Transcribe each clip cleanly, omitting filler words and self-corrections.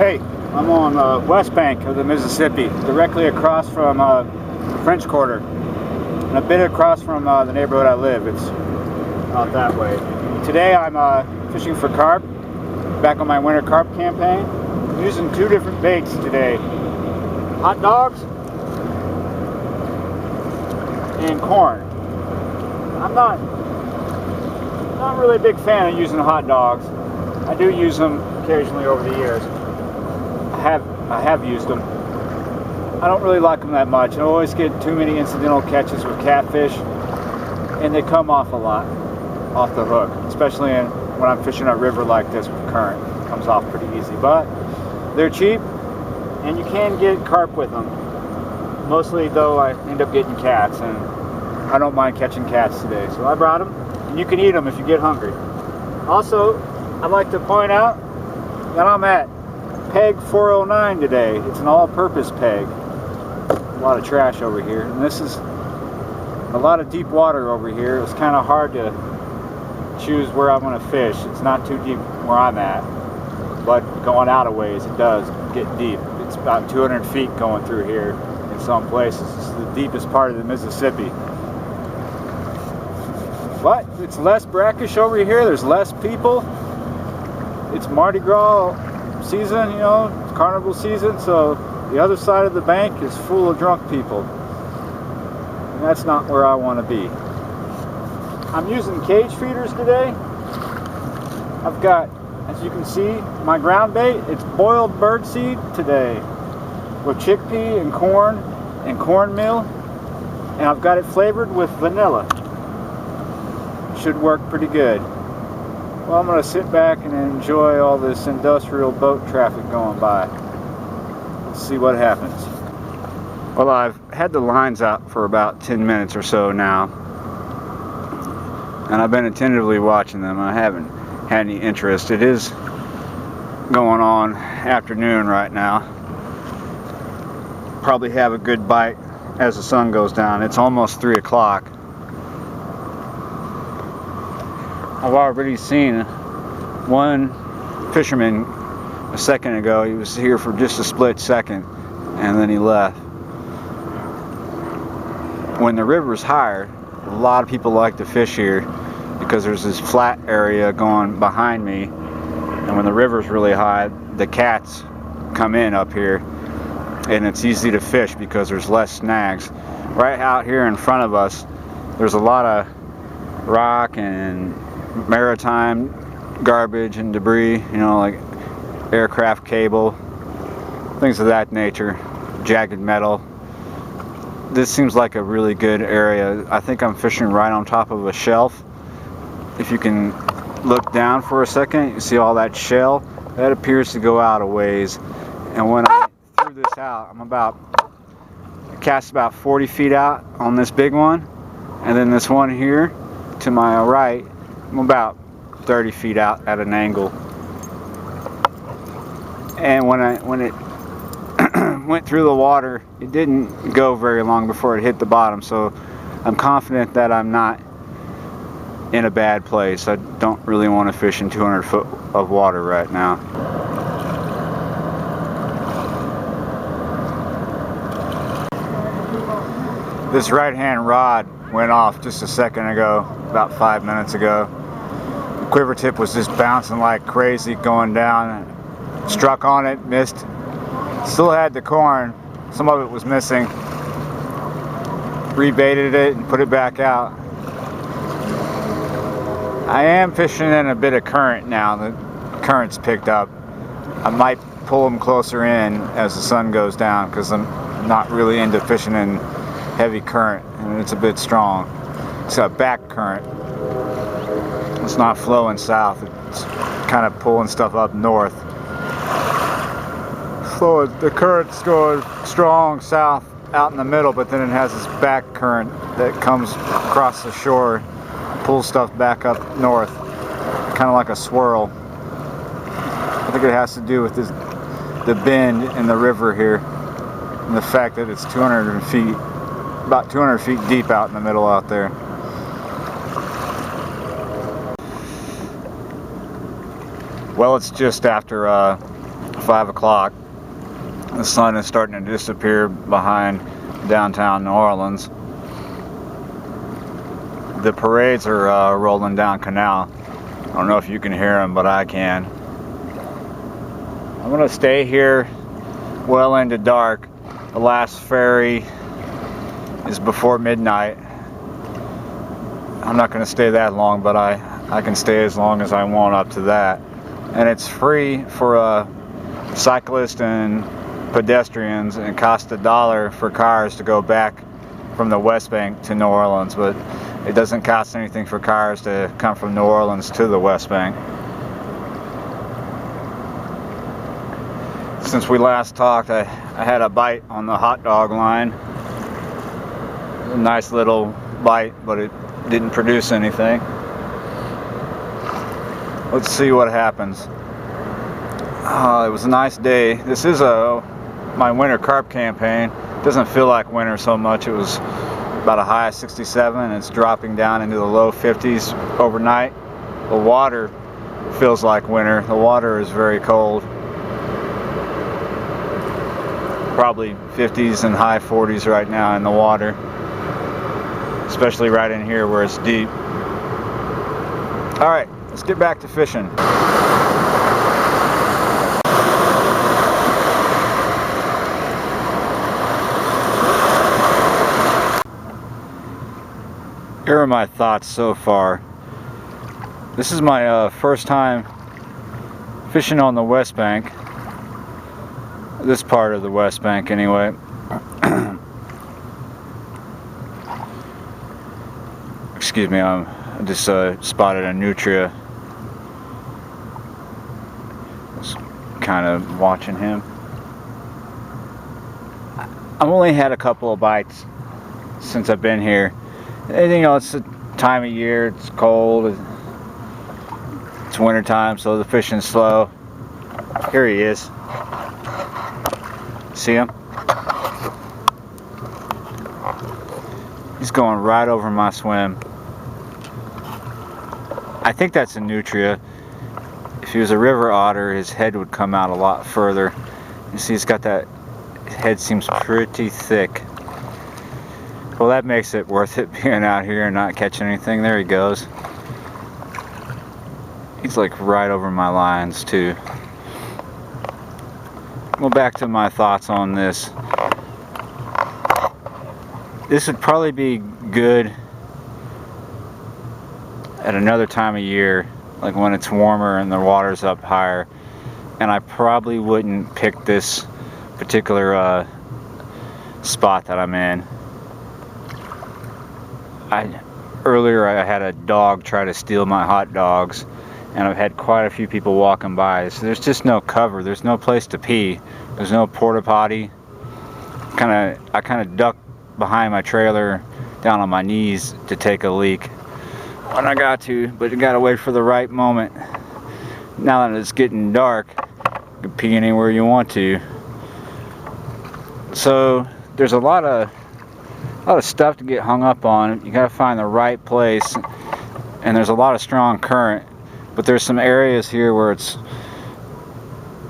Hey, I'm on the west bank of the Mississippi, directly across from French Quarter, and a bit across from the neighborhood I live. It's out that way. Today I'm fishing for carp, back on my winter carp campaign. I'm using two different baits today. Hot dogs and corn. I'm not really a big fan of using hot dogs. I do use them occasionally over the years. I have used them. I don't really like them that much. I always get too many incidental catches with catfish, and they come off a lot off the hook, especially when I'm fishing a river like this with current. It comes off pretty easy, but they're cheap, and you can get carp with them. Mostly, though, I end up getting cats, and I don't mind catching cats today, so I brought them, and you can eat them if you get hungry. Also, I'd like to point out that I'm at peg 409 today. It's an all-purpose peg. A lot of trash over here, and this is a lot of deep water over here. It's kind of hard to choose where I'm going to fish. It's not too deep where I'm at, but going out a ways it does get deep. It's about 200 feet going through here in some places. This is the deepest part of the Mississippi. But it's less brackish over here. There's less people. It's Mardi Gras season, you know, it's carnival season, so the other side of the bank is full of drunk people. And that's not where I want to be. I'm using cage feeders today. I've got, as you can see, my ground bait. It's boiled birdseed today with chickpea and cornmeal, and I've got it flavored with vanilla. Should work pretty good. Well, I'm going to sit back and enjoy all this industrial boat traffic going by. Let's see what happens. Well, I've had the lines out for about 10 minutes or so now, and I've been attentively watching them. I haven't had any interest. It is going on afternoon right now. Probably have a good bite as the sun goes down. It's almost 3 o'clock. I've already seen one fisherman a second ago. He was here for just a split second, and then he left. When the river's higher, a lot of people like to fish here because there's this flat area going behind me, and when the river's really high, the cats come in up here, and it's easy to fish because there's less snags. Right out here in front of us, there's a lot of rock and maritime garbage and debris, you know, like aircraft cable, things of that nature, jagged metal. This seems like a really good area. I think I'm fishing right on top of a shelf. If you can look down for a second, you see all that shell. That appears to go out a ways. And when I threw this out, I cast about 40 feet out on this big one. And then this one here to my right, I'm about 30 feet out at an angle. And when it went through the water, it didn't go very long before it hit the bottom. So I'm confident that I'm not in a bad place. I don't really want to fish in 200 foot of water right now. This right hand rod went off just a second ago, about 5 minutes ago. The quiver tip was just bouncing like crazy going down. Struck on it, missed. Still had the corn, some of it was missing. Rebaited it and put it back out. I am fishing in a bit of current now. The current's picked up. I might pull them closer in as the sun goes down because I'm not really into fishing in heavy current and it's a bit strong. It's a back current. It's not flowing south. It's kind of pulling stuff up north. The current's going strong south out in the middle, but then it has this back current that comes across the shore, pulls stuff back up north, kind of like a swirl. I think it has to do with the bend in the river here, and the fact that it's about 200 feet deep out in the middle out there. Well, it's just after 5 o'clock. The sun is starting to disappear behind downtown New Orleans. The parades are rolling down Canal. I don't know if you can hear them, but I can. I'm going to stay here well into dark. The last ferry is before midnight. I'm not going to stay that long, but I can stay as long as I want up to that. And it's free for cyclists and pedestrians, and it costs $1 for cars to go back from the West Bank to New Orleans, but it doesn't cost anything for cars to come from New Orleans to the West Bank. Since we last talked, I had a bite on the hot dog line. A nice little bite, but it didn't produce anything. Let's see what happens. It was a nice day. This is my winter carp campaign. It doesn't feel like winter so much. It was about a high of 67 and it's dropping down into the low 50s overnight. The water feels like winter. The water is very cold. Probably 50s and high 40s right now in the water, especially right in here where it's deep. All right, let's get back to fishing. Here are my thoughts so far. This is my first time fishing on the West Bank. This part of the West Bank anyway. Excuse me, I just spotted a nutria. Just kind of watching him. I've only had a couple of bites since I've been here. You know, it's the time of year, it's cold, it's winter time, so the fishing's slow. Here he is. See him? He's going right over my swim. I think that's a nutria. If he was a river otter, his head would come out a lot further. You see, he's got that, his head seems pretty thick. Well, that makes it worth it being out here and not catching anything. There he goes. He's like right over my lines too. Well, back to my thoughts on this. This would probably be good at another time of year, like when it's warmer and the water's up higher. And I probably wouldn't pick this particular spot that I'm in. Earlier I had a dog try to steal my hot dogs, and I've had quite a few people walking by. So there's just no cover. There's no place to pee. There's no porta potty. I kind of ducked behind my trailer down on my knees to take a leak when I got to, but you gotta wait for the right moment. Now that it's getting dark, you can pee anywhere you want to. So there's a lot of stuff to get hung up on. You gotta find the right place, and there's a lot of strong current, but there's some areas here where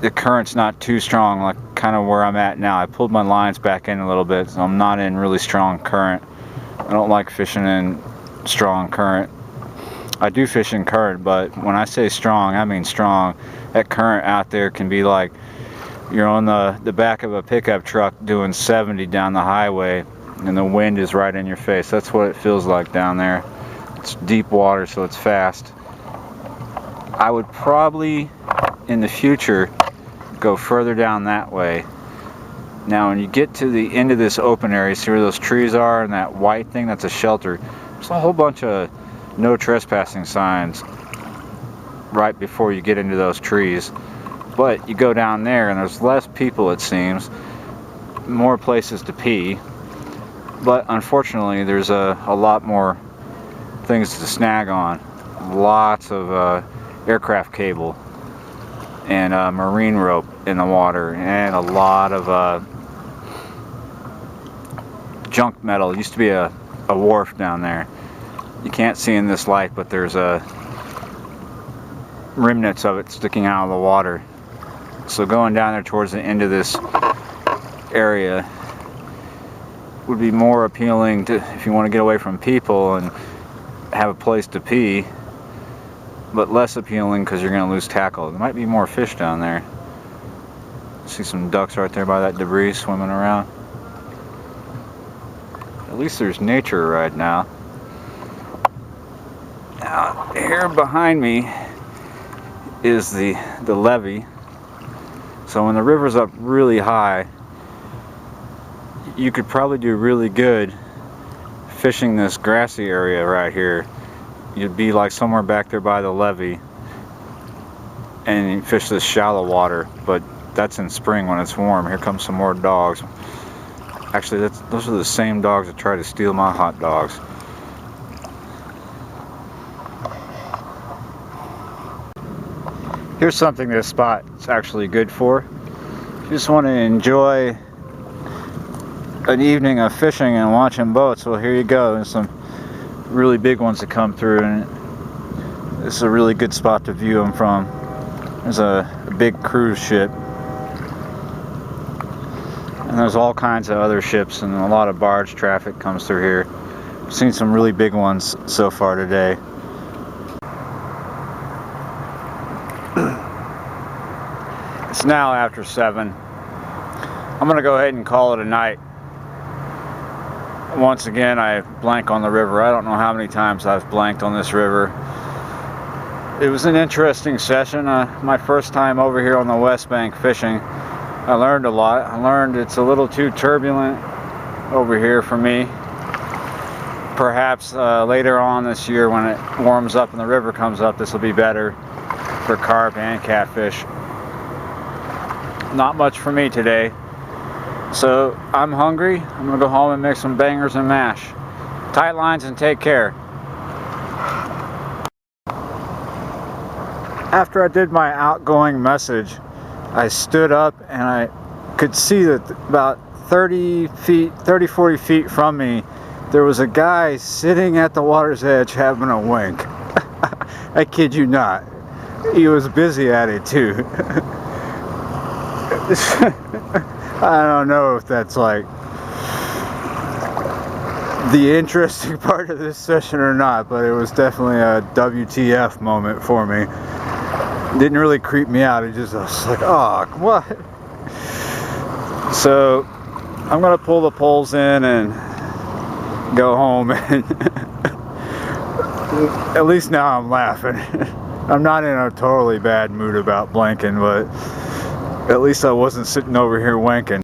the current's not too strong, like kind of where I'm at now. I pulled my lines back in a little bit, so I'm not in really strong current. I don't like fishing in strong current. I do fish in current, but when I say strong, I mean strong. That current out there can be like you're on the back of a pickup truck doing 70 down the highway, and the wind is right in your face. That's what it feels like down there. It's deep water, so it's fast. I would probably, in the future, go further down that way. Now, when you get to the end of this open area, see where those trees are and that white thing, that's a shelter. There's a whole bunch of no trespassing signs right before you get into those trees. But you go down there and there's less people, it seems, more places to pee. But unfortunately, there's a lot more things to snag on. Lots of aircraft cable and marine rope in the water, and a lot of junk metal. It used to be a wharf down there. You can't see in this light, but there's remnants of it sticking out of the water. So going down there towards the end of this area would be more appealing to, if you want to get away from people and have a place to pee, but less appealing because you're going to lose tackle. There might be more fish down there. See some ducks right there by that debris swimming around. At least there's nature right now. Now here behind me is the levee. So when the river's up really high, you could probably do really good fishing this grassy area right here. You'd be like somewhere back there by the levee and you fish this shallow water, but that's in spring when it's warm. Here comes some more dogs. Actually, those are the same dogs that try to steal my hot dogs. Here's something this spot is actually good for. If you just want to enjoy an evening of fishing and watching boats, well, here you go. There's some really big ones that come through, and this is a really good spot to view them from. There's a big cruise ship, and there's all kinds of other ships, and a lot of barge traffic comes through here. I've seen some really big ones so far today. It's now after 7. I'm gonna go ahead and call it a night. Once again, I blank on the river. I don't know how many times I've blanked on this river. It was an interesting session. My first time over here on the West Bank fishing. I learned a lot. I learned it's a little too turbulent over here for me. Perhaps later on this year when it warms up and the river comes up, this will be better for carp and catfish. Not much for me today. So I'm hungry. I'm gonna go home and make some bangers and mash. Tight lines and take care. After I did my outgoing message, I stood up and I could see that about 40 feet from me, there was a guy sitting at the water's edge having a wink. I kid you not. He was busy at it too. I don't know if that's like the interesting part of this session or not, but it was definitely a WTF moment for me. It didn't really creep me out. It just I was like, oh, what? So I'm gonna pull the poles in and go home, and at least now I'm laughing. I'm not in a totally bad mood about blanking, but at least I wasn't sitting over here wanking.